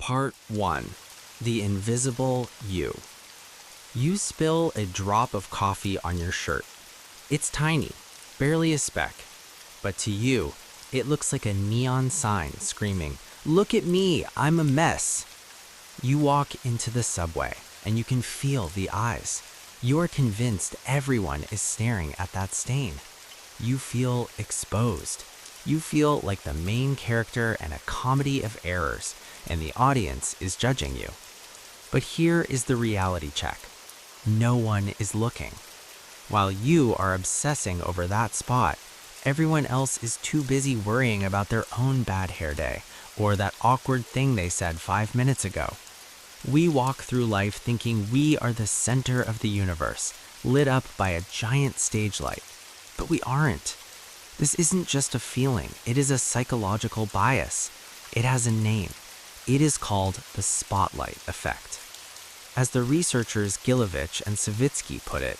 Part 1. The Invisible You. You spill a drop of coffee on your shirt. It's tiny, barely a speck. But to you, it looks like a neon sign screaming, "Look at me, I'm a mess." You walk into the subway, and you can feel the eyes. You are convinced everyone is staring at that stain. You feel exposed. You feel like the main character in a comedy of errors, and the audience is judging you. But here is the reality check. No one is looking. While you are obsessing over that spot, everyone else is too busy worrying about their own bad hair day or that awkward thing they said 5 minutes ago. We walk through life thinking we are the center of the universe, lit up by a giant stage light. But we aren't. This isn't just a feeling, it is a psychological bias. It has a name. It is called the spotlight effect. As the researchers Gilovich and Savitsky put it,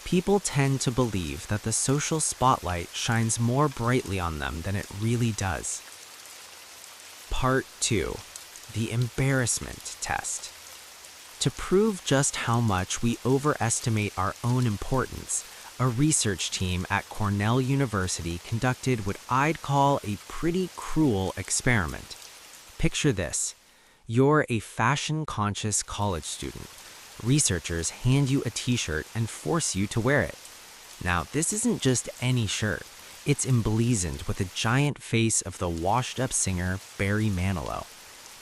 people tend to believe that the social spotlight shines more brightly on them than it really does. Part 2. The Embarrassment Test. To prove just how much we overestimate our own importance, a research team at Cornell University conducted what I'd call a pretty cruel experiment. Picture this. You're a fashion-conscious college student. Researchers hand you a t-shirt and force you to wear it. Now, this isn't just any shirt. It's emblazoned with a giant face of the washed-up singer Barry Manilow.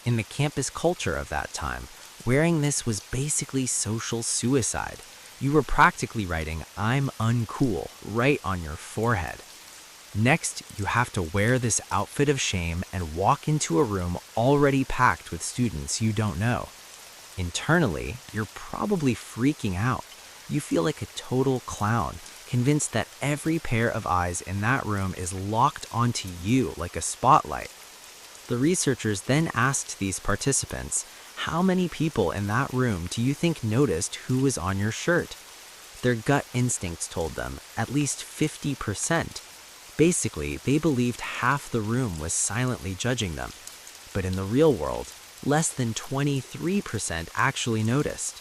In the campus culture of that time, wearing this was basically social suicide. You were practically writing, "I'm uncool," right on your forehead. Next, you have to wear this outfit of shame and walk into a room already packed with students you don't know. Internally, you're probably freaking out. You feel like a total clown, convinced that every pair of eyes in that room is locked onto you like a spotlight. The researchers then asked these participants, how many people in that room do you think noticed who was on your shirt? Their gut instincts told them at least 50%. Basically, they believed half the room was silently judging them. But in the real world, less than 23% actually noticed.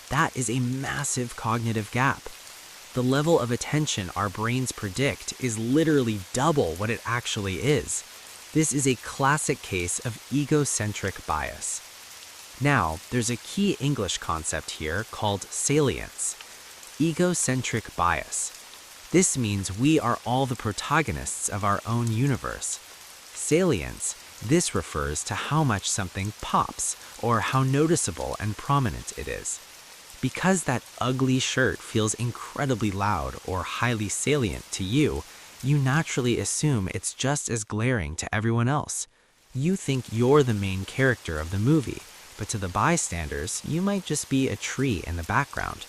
That is a massive cognitive gap. The level of attention our brains predict is literally double what it actually is. This is a classic case of egocentric bias. Now, there's a key English concept here called salience. Egocentric bias. This means we are all the protagonists of our own universe. Salience, this refers to how much something pops or how noticeable and prominent it is. Because that ugly shirt feels incredibly loud or highly salient to you, you naturally assume it's just as glaring to everyone else. You think you're the main character of the movie, but to the bystanders, you might just be a tree in the background.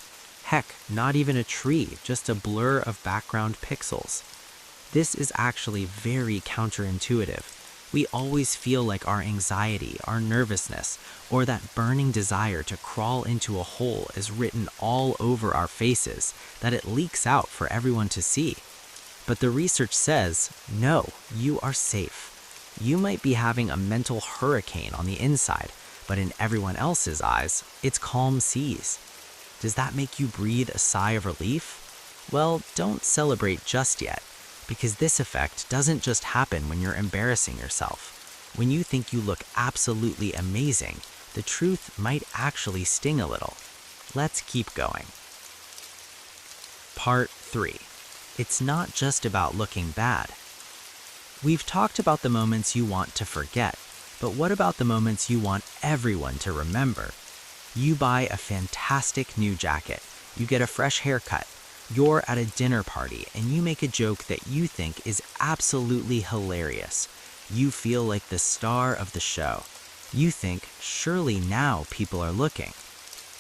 Heck, not even a tree, just a blur of background pixels. This is actually very counterintuitive. We always feel like our anxiety, our nervousness, or that burning desire to crawl into a hole is written all over our faces, that it leaks out for everyone to see. But the research says, no, you are safe. You might be having a mental hurricane on the inside, but in everyone else's eyes, it's calm seas. Does that make you breathe a sigh of relief? Well, don't celebrate just yet, because this effect doesn't just happen when you're embarrassing yourself. When you think you look absolutely amazing, the truth might actually sting a little. Let's keep going. Part 3. It's not just about looking bad. We've talked about the moments you want to forget, but what about the moments you want everyone to remember? You buy a fantastic new jacket, you get a fresh haircut, you're at a dinner party, and you make a joke that you think is absolutely hilarious. You feel like the star of the show. You think, surely now people are looking.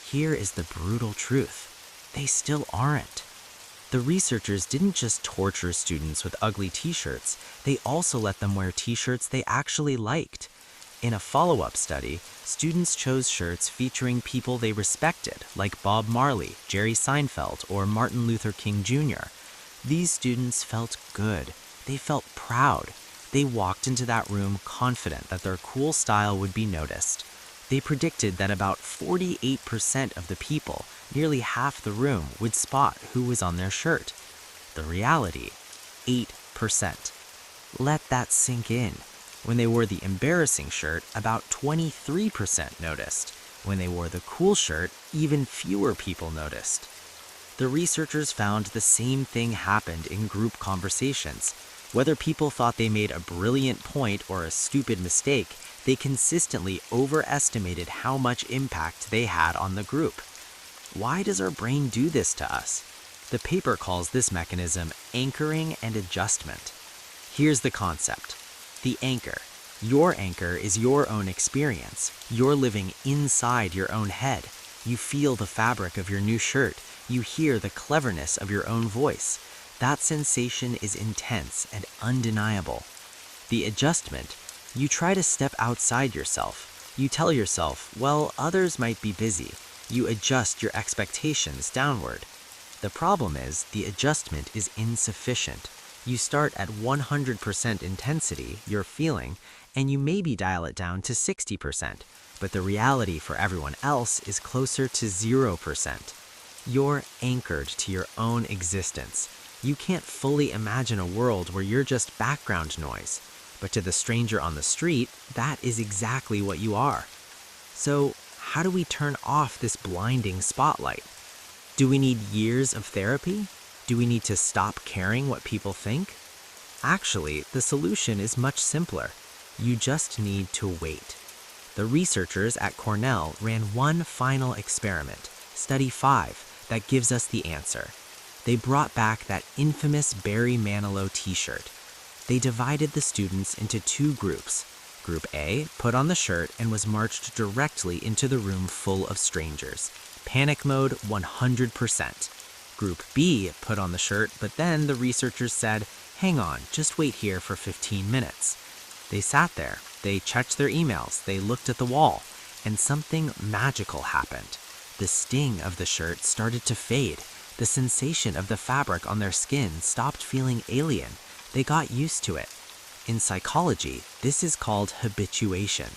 Here is the brutal truth. They still aren't. The researchers didn't just torture students with ugly t-shirts, they also let them wear t-shirts they actually liked. In a follow-up study, students chose shirts featuring people they respected, like Bob Marley, Jerry Seinfeld, or Martin Luther King Jr. These students felt good. They felt proud. They walked into that room confident that their cool style would be noticed. They predicted that about 48% of the people, nearly half the room, would spot who was on their shirt. The reality, 8%. Let that sink in. When they wore the embarrassing shirt, about 23% noticed. When they wore the cool shirt, even fewer people noticed. The researchers found the same thing happened in group conversations. Whether people thought they made a brilliant point or a stupid mistake, they consistently overestimated how much impact they had on the group. Why does our brain do this to us? The paper calls this mechanism anchoring and adjustment. Here's the concept. The anchor. Your anchor is your own experience. You're living inside your own head. You feel the fabric of your new shirt. You hear the cleverness of your own voice. That sensation is intense and undeniable. The adjustment. You try to step outside yourself. You tell yourself, well, others might be busy. You adjust your expectations downward. The problem is, the adjustment is insufficient. You start at 100% intensity, you're feeling, and you maybe dial it down to 60%, but the reality for everyone else is closer to 0%. You're anchored to your own existence. You can't fully imagine a world where you're just background noise, but to the stranger on the street, that is exactly what you are. So, how do we turn off this blinding spotlight? Do we need years of therapy? Do we need to stop caring what people think? Actually, the solution is much simpler. You just need to wait. The researchers at Cornell ran one final experiment, Study 5, that gives us the answer. They brought back that infamous Barry Manilow t-shirt. They divided the students into two groups. Group A put on the shirt and was marched directly into the room full of strangers. Panic mode 100%. Group B put on the shirt, but then the researchers said, hang on, just wait here for 15 minutes. They sat there, they checked their emails, they looked at the wall, and something magical happened. The sting of the shirt started to fade. The sensation of the fabric on their skin stopped feeling alien. They got used to it. In psychology, this is called habituation.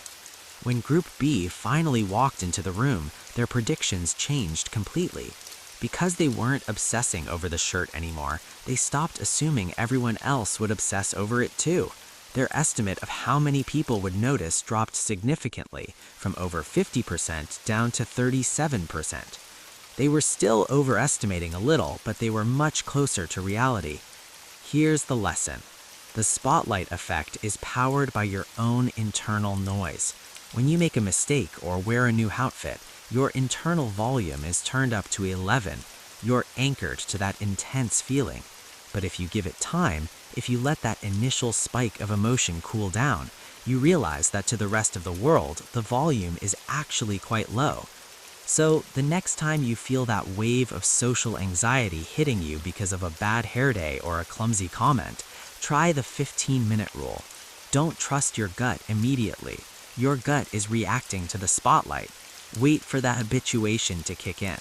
When Group B finally walked into the room, their predictions changed completely. Because they weren't obsessing over the shirt anymore, they stopped assuming everyone else would obsess over it too. Their estimate of how many people would notice dropped significantly, from over 50% down to 37%. They were still overestimating a little, but they were much closer to reality. Here's the lesson. The spotlight effect is powered by your own internal noise. When you make a mistake or wear a new outfit, your internal volume is turned up to 11. You're anchored to that intense feeling. But if you give it time, if you let that initial spike of emotion cool down, you realize that to the rest of the world, the volume is actually quite low. So the next time you feel that wave of social anxiety hitting you because of a bad hair day or a clumsy comment, try the 15-minute rule. Don't trust your gut immediately. Your gut is reacting to the spotlight. Wait for that habituation to kick in.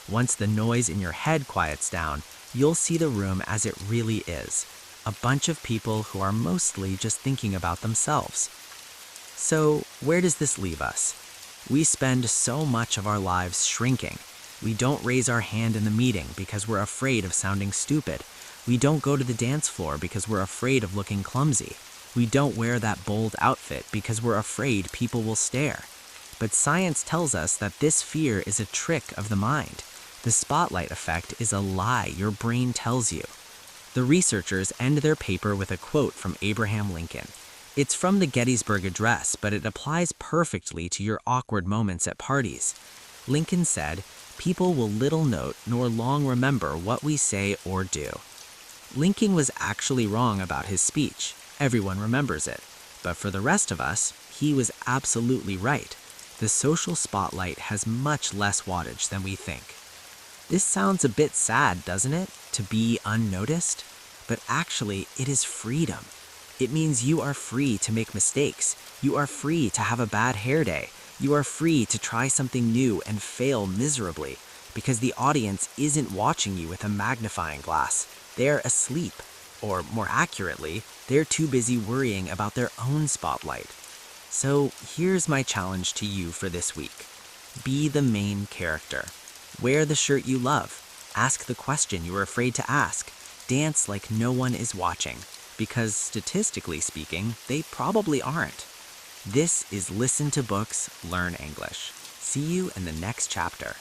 Once the noise in your head quiets down, you'll see the room as it really is. A bunch of people who are mostly just thinking about themselves. So, where does this leave us? We spend so much of our lives shrinking. We don't raise our hand in the meeting because we're afraid of sounding stupid. We don't go to the dance floor because we're afraid of looking clumsy. We don't wear that bold outfit because we're afraid people will stare. But science tells us that this fear is a trick of the mind. The spotlight effect is a lie your brain tells you. The researchers end their paper with a quote from Abraham Lincoln. It's from the Gettysburg Address, but it applies perfectly to your awkward moments at parties. Lincoln said, "People will little note nor long remember what we say or do." Lincoln was actually wrong about his speech. Everyone remembers it. But for the rest of us, he was absolutely right. The social spotlight has much less wattage than we think. This sounds a bit sad, doesn't it? To be unnoticed? But actually, it is freedom. It means you are free to make mistakes. You are free to have a bad hair day. You are free to try something new and fail miserably, because the audience isn't watching you with a magnifying glass. They're asleep. Or more accurately, they're too busy worrying about their own spotlight. So here's my challenge to you for this week. Be the main character. Wear the shirt you love. Ask the question you were afraid to ask. Dance like no one is watching, because statistically speaking, they probably aren't. This is Listen to Books, Learn English. See you in the next chapter.